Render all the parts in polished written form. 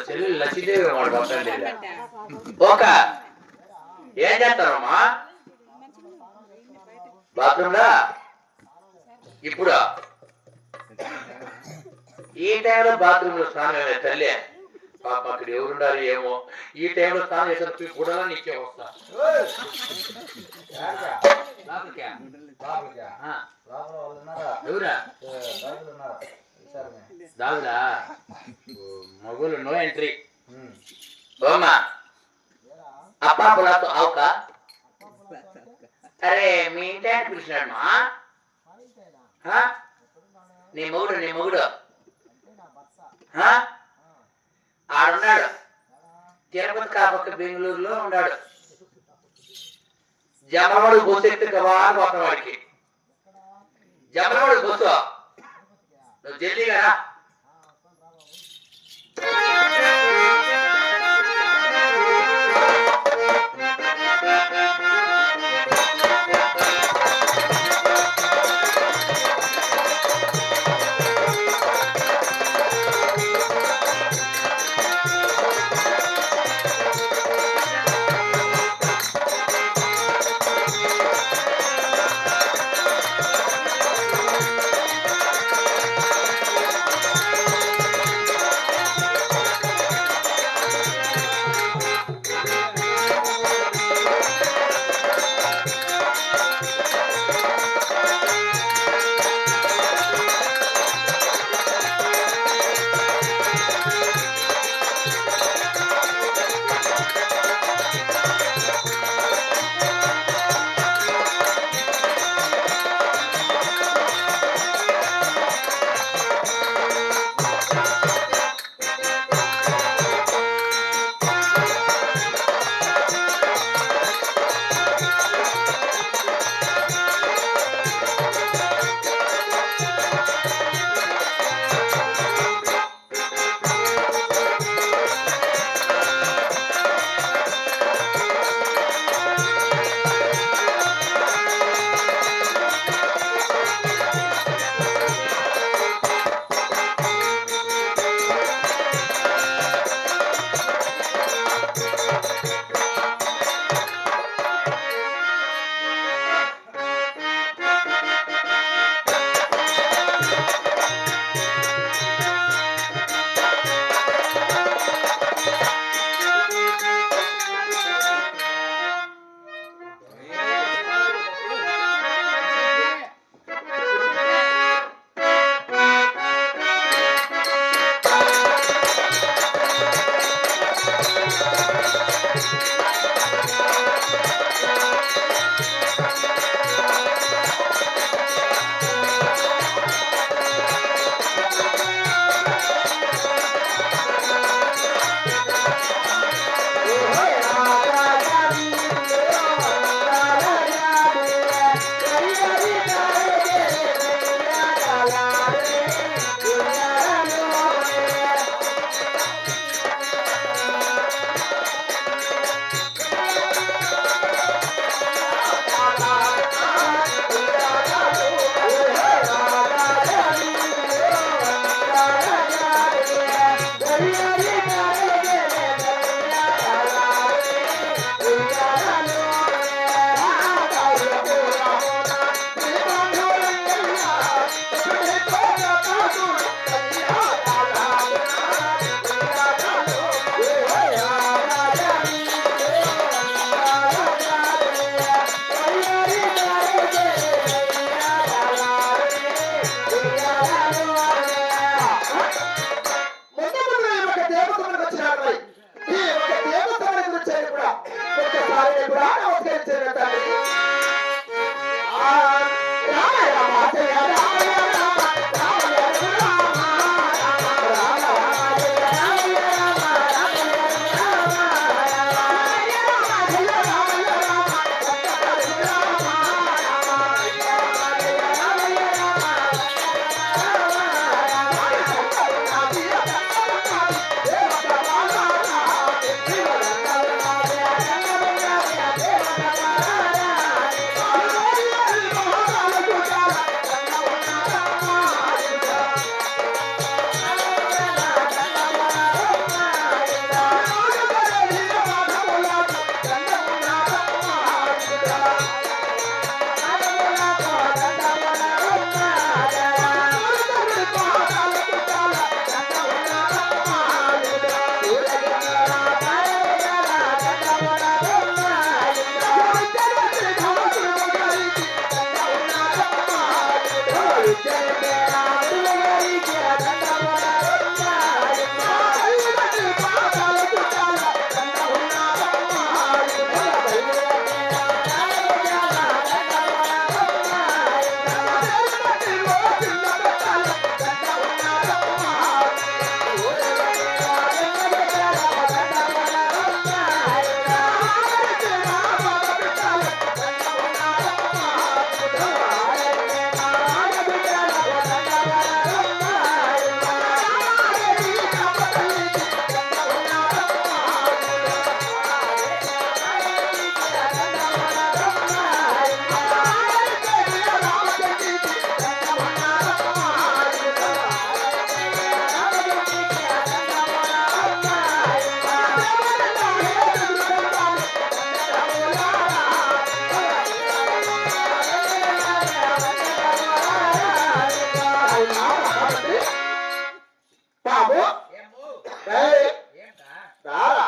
చెల్లి లక్ష్మీదేవి వాడు వస్తాండి ఒక ఏం చేస్తారమ్మా బాత్రూంలో ఇప్పుడు ఈ టైంలో బాత్రూంలో స్నానం తల్లి పాప అక్కడ ఎవరుండాలి ఏమో ఈ టైంలో స్నానం చేసిన కూడా నీకే వస్తా ఎవరా దావులా మగులు నో ఎంట్రీ ఓమా అప్పా పులాతో ఆవుక అరే మీ ఇంటి ఆయన పిలిచినాడమ్మా నీ మొగుడు ఆడున్నాడు తిరుపతి కాపక్క బెంగళూరులో ఉన్నాడు జమలవాడు బస్సు ఎత్తి గవాన్ పోతాం వాడికి జమలవాడు బస్సు నువ్వు జల్దీ కదా బాబు రారా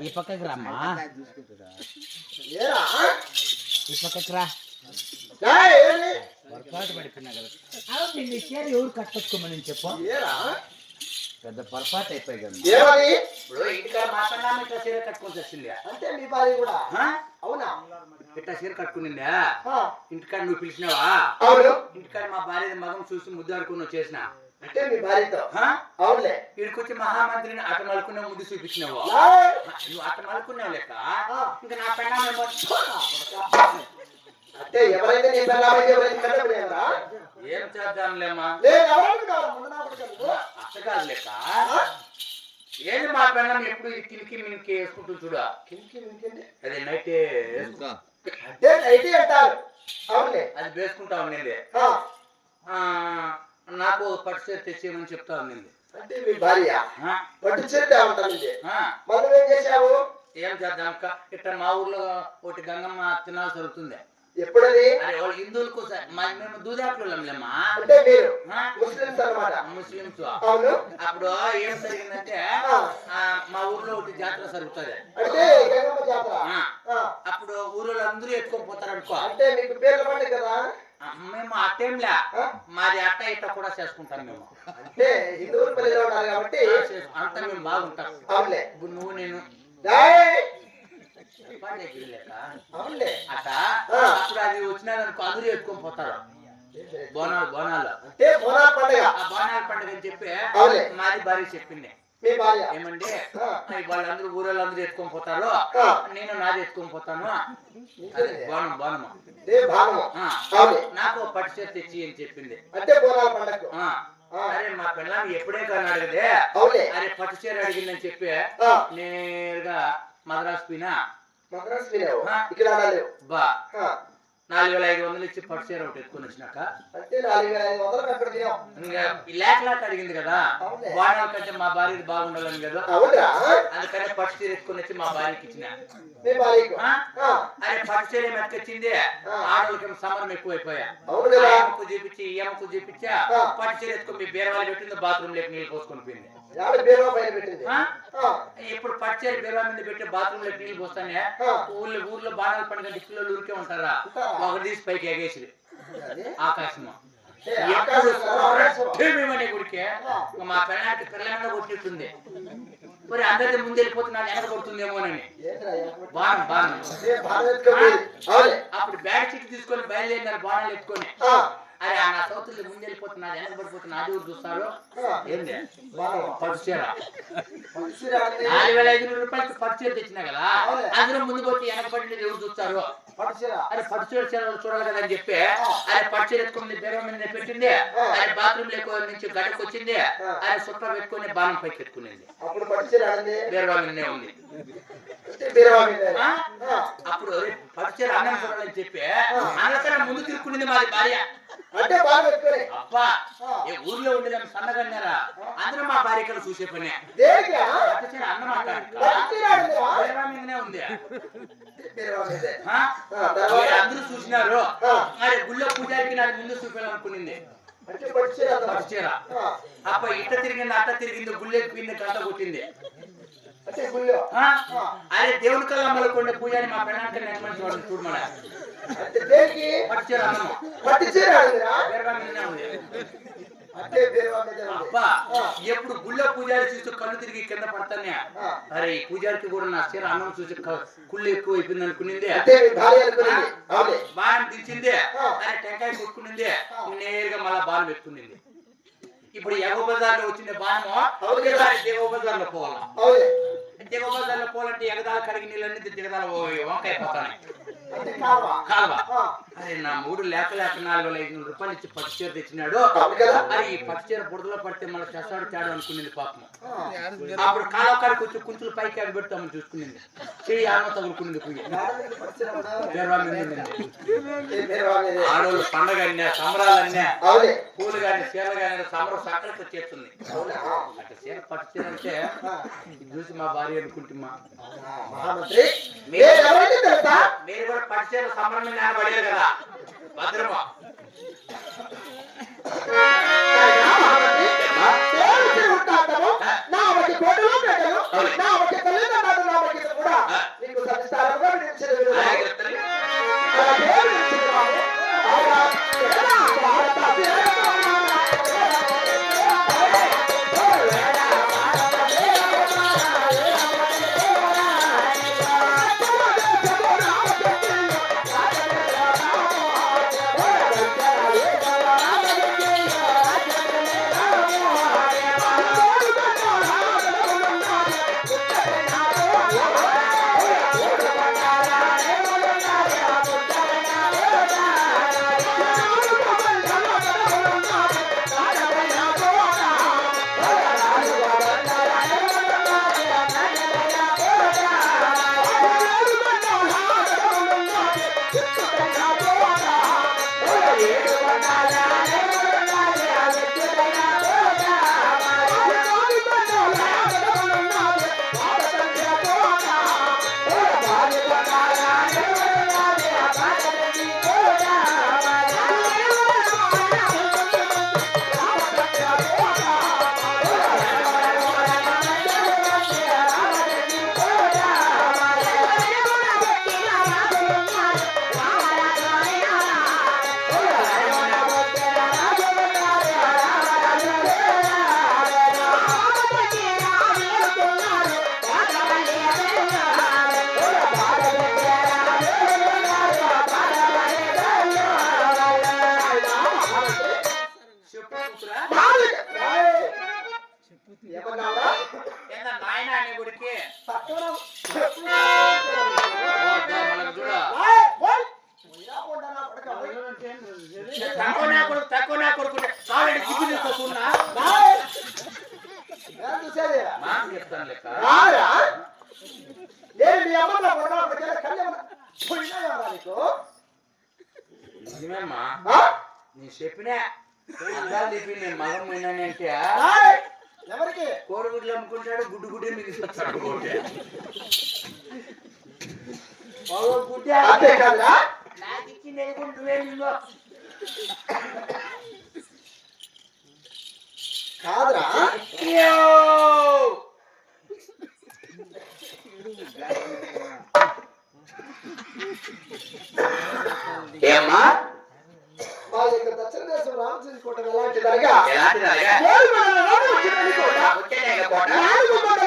ఈ పక్కకి రమ్మా ఈ పక్కకి రా పొరపాటు పడిపోయినా కదా నిన్ను చీర ఎవరు కట్టొచ్చుకోమని చెప్పు పెద్ద పొరపాటు అయిపోయి కదా ఇప్పుడు ఇంటికాడ మాట్లాడాము ఇట్లా చీర కట్టుకొని వచ్చింది అంటే మీ భార్య కూడా అవునా ఇట్లా చీర కట్టుకునిందా ఇంటికాడ నువ్వు పిలిచినావా అవును ఇంటికాడ మా భార్య మగం చూసి ముద్దు ఆడుకుని వచ్చేసిన అంటే మీ భార్యతో అవునులే వీడికొచ్చి మహామంత్రిని అట మలుకునే ముద్దు చూపించినావు నువ్వు అట మలుకున్నావు లెక్క ఇంకా నా పెళ్ళాం అంటే ఎవరైతే నీ పెళ్ళామైతే ఎవరైతే కట్టబడేవరా ఏం చేద్దాంలేమా అట్ట కాదు లెక్క ఏది మా పెళ్ళం ఎప్పుడు కిలికి మినికి వేసుకుంటుంది చూడ కిలికి మినికి అదే నైట్ అంటే నైట్ అంటారు అవునులే అది వేసుకుంటా ఉన్నది నాకు పట్టు చీర తెచ్చేయమని చెప్తా ఉన్నది అంటే మీ భార్య పట్టు చీర ఉంటుంది మనం ఏం చేసావు ఏం చేద్దాం ఇట్లా మా ఊర్లో ఒకటి గంగమ్మ తినాలి జరుగుతుంది ఎప్పుడది అరే వాళ్ళు హిందువులకు మేము దూదాకులమ్మా అంటే మీరు ముస్లిమ్స్ అన్నమాట ముస్లిమ్స్ అవును అప్పుడు ఏం జరిగిందంటే మా ఊర్లో ఒకటి జాతర జరుగుతుంది అంటే గంగమ్మ జాతర అప్పుడు ఊర్లో అందరూ ఎత్తుకొని పోతారు అనుకో అంటే మీకు పేర్లు పడ్డాయి కదా మేము అట్టేంలే మాది అట్ట ఇట్ట కూడా చేసుకుంటాం మేము అంటే హిందువులు పల్లెలో ఉన్నారు కాబట్టి అంతా మేము బాగుంటాం అవునులే ఇప్పుడు నువ్వు నేను అవునులే అట్ట అప్పుడు అది వచ్చినాదనుకో అందరూ ఎత్తుకొని పోతారు బోనాలు అంటే బోనాల పండుగ బోనాల పండుగ అని చెప్పి మాది భార్య చెప్పింది మీ భార్య ఏమంటే వాళ్ళందరూ ఊరోళ్ళందరూ ఎత్తుకొని పోతారు నేను నాది ఎత్తుకొని పోతాను బాణము నాకు పట్టు చీర తెచ్చి అని చెప్పింది అంటే బోనాల పండుగ అరే మా పిల్లని ఎప్పుడే కానీ అడిగితే అరే పట్టు చీర అడిగిందని చెప్పి నేరుగా మద్రాసు ఇక్కడ బా 4500 ఇచ్చి పట్టు చీర ఒకటి ఎత్తుకొని వచ్చినాక అంటే 4500 ఇంకా లేకలాట అడిగింది కదా బాణాల కంటే మా భార్య బాగుండాలని కదా అందుకని పట్టు చీర ఎత్తుకొని వచ్చి మా భార్యకి ఇచ్చిన అరే పట్టు చీర మెత్తకొచ్చింది ఆడవాళ్ళకి సమరం ఎక్కువైపోయా అమ్మకు చూపించి ఈ అమ్మకు చూపించా పట్టు చీర ఎత్తుకొని మీ బీరవాళ్ళు పెట్టింది బాత్రూమ్ లేక నీళ్ళు పోసుకొని పోయింది ఇప్పుడు పట్టు చీర బీరవా మీద పెట్టి బాత్రూమ్ లేక నీళ్ళు పోస్తానే ఊర్లో బాణాల పండుగ పిల్లలు ఊరికే ఉంటారా ఒకటి తీసి పైకి ఎగేసి ఆకాశము గుడికే మా పెళ్ళాంటి పిల్లల కొట్టిట్టుంది మరి అందరికీ ముందు వెళ్ళిపోతున్నాడు వెనక కొడుతుందేమోనని అప్పుడు బ్యాగ్ షీట్ తీసుకొని బయలుదేరినారు బాణాలు ఎత్తుకొని అరే నా సౌతులు ముందు వెళ్ళిపోతున్నారు వెనక పడిపోతున్నా అది చూస్తారు ఏంది పట్టు చీర 4500 రూపాయలకి పట్టు చీర తెచ్చినా కదా అందరూ ముందు పోతే వెనక పడినది ఎవరు చూస్తారు అరే పట్టు చీర చూడాలి కదా అని చెప్పి అరే పట్టు చీర ఎత్తుకుని బీరవ మీద పెట్టింది అరే బాత్రూమ్ లేక నుంచి గడకు వచ్చింది అరే సుట్ట పెట్టుకుని బాణం పైకి ఎత్తుకునేది బీరవ మీదనే ఉంది అప్పుడు పట్టు చీర అన్నం చూడాలని చెప్పి అన్నకన్నా ముందు తిరుక్కునేది మాది భార్య అంటే బాగా అబ్బా ఊర్లో ఉండే సన్నగన్నారా అందరూ మా భార్యకలు చూసే పని అన్నమాట మీదనే ఉంది బీరువా మీదే. ఆ? తర్వాత అందరూ చూసినారు అరే గుళ్ళో పూజారికి నాకు ముందు చూపించాలనుకునింది అంటే పట్టు చీర అన్నమాట. పట్టు చీర అప్ప ఇట్ట తిరిగింది అట్ట తిరిగింది గుళ్ళేకి పిన్ని గంట కొట్టింది అంటే గుళ్ళో. అరే దేవుడి కల్లా మళ్ళీ పూజారి మా పెళ్ళానికి నెమ్మది చూడమని అంటే దేనికి పట్టు చీర అన్నము పట్టు చీర అడిగిరా? బీరువా మీదనే ఉంది. అంటే బీరువా మీదే ఉంది. అబ్బా ఎప్పుడు గుళ్ళో పూజారి చూసి కళ్ళు తిరిగి కింద పడతానే అరే ఈ పూజారికి కూడా నా చీర అన్నం చూసి కుళ్ళు ఎక్కువ అయిపోయింది అనుకునింది అంటే మీ భార్య అనుకునేది. అవునే. బాణం దించింది అరే టెంకాయ కొట్టుకునింది నేరుగా మళ్ళా బాణం పెట్టుకునింది ఇప్పుడు ఎగ బజార్ లో వచ్చిన బాణము దేవ బజార్ లో పోవాలి అవునే. దేవ బజార్ లో పోవాలంటే ఎగదాల కడిగి నీళ్ళన్నీ దిగదాల వంకాయ పోతాయి అంటే కావా. కాలువ అరే నా మూడు లేక 4,500 రూపాయలు ఇచ్చి పట్టు చీర తెచ్చినాడు అరే ఈ పట్టు చీర బుడదలో పడితే మళ్ళీ చేస్తాడు తేడా అనుకునేది పాపం అప్పుడు కాలువ కాడికి వచ్చి కుంచులు పైకి అవి పెడతామని చూసుకునేది చెయ్యి ఆమె తగులుకునేది పుయ్యి ఆడోళ్ళు పండగ అన్నా సంబరాలు అన్నా అవునే. పూలు కానీ చీరలు కానీ సంబరం సక్కడికి వచ్చేస్తుంది అట్లా చీర పట్టు చీర అంటే ఇది చూసి మా భార్య అనుకుంటున్నా మహామంత్రి మీరు ఎవరికి తెలుసా? మీరు కూడా పట్టు చీర సంబరం మీద పడేది కదా భద్రమా నా ఒకటి కోటలో పెట్టను నా ఒకటి తల్లిదండ్రులు నా ఒకటి కూడా నీకు సంస్కారంగా విధించిన నాయన అనే గుడికి తక్కువ నా కొడుకు ఆల్రెడీ దిగ్గు తీసుకున్నా చెప్తాను లెక్క నిజమేమ్మా నీ చెప్పినా అద్దాలు తిప్పి నేను మగం పోయినానంటే ఎవరికి కోడిగుడ్లు అమ్ముకుంటాడు గుడ్డు గుడ్డే మిగిలిస్తాడు నాకు ఇచ్చింది నువ్వేమిందో కాదురా ఏమ్మా మా యొక్క దక్షిణ దేశం రామచంద్ర కోట ఎలాంటిదనగా ఎలాంటిదనగా కోట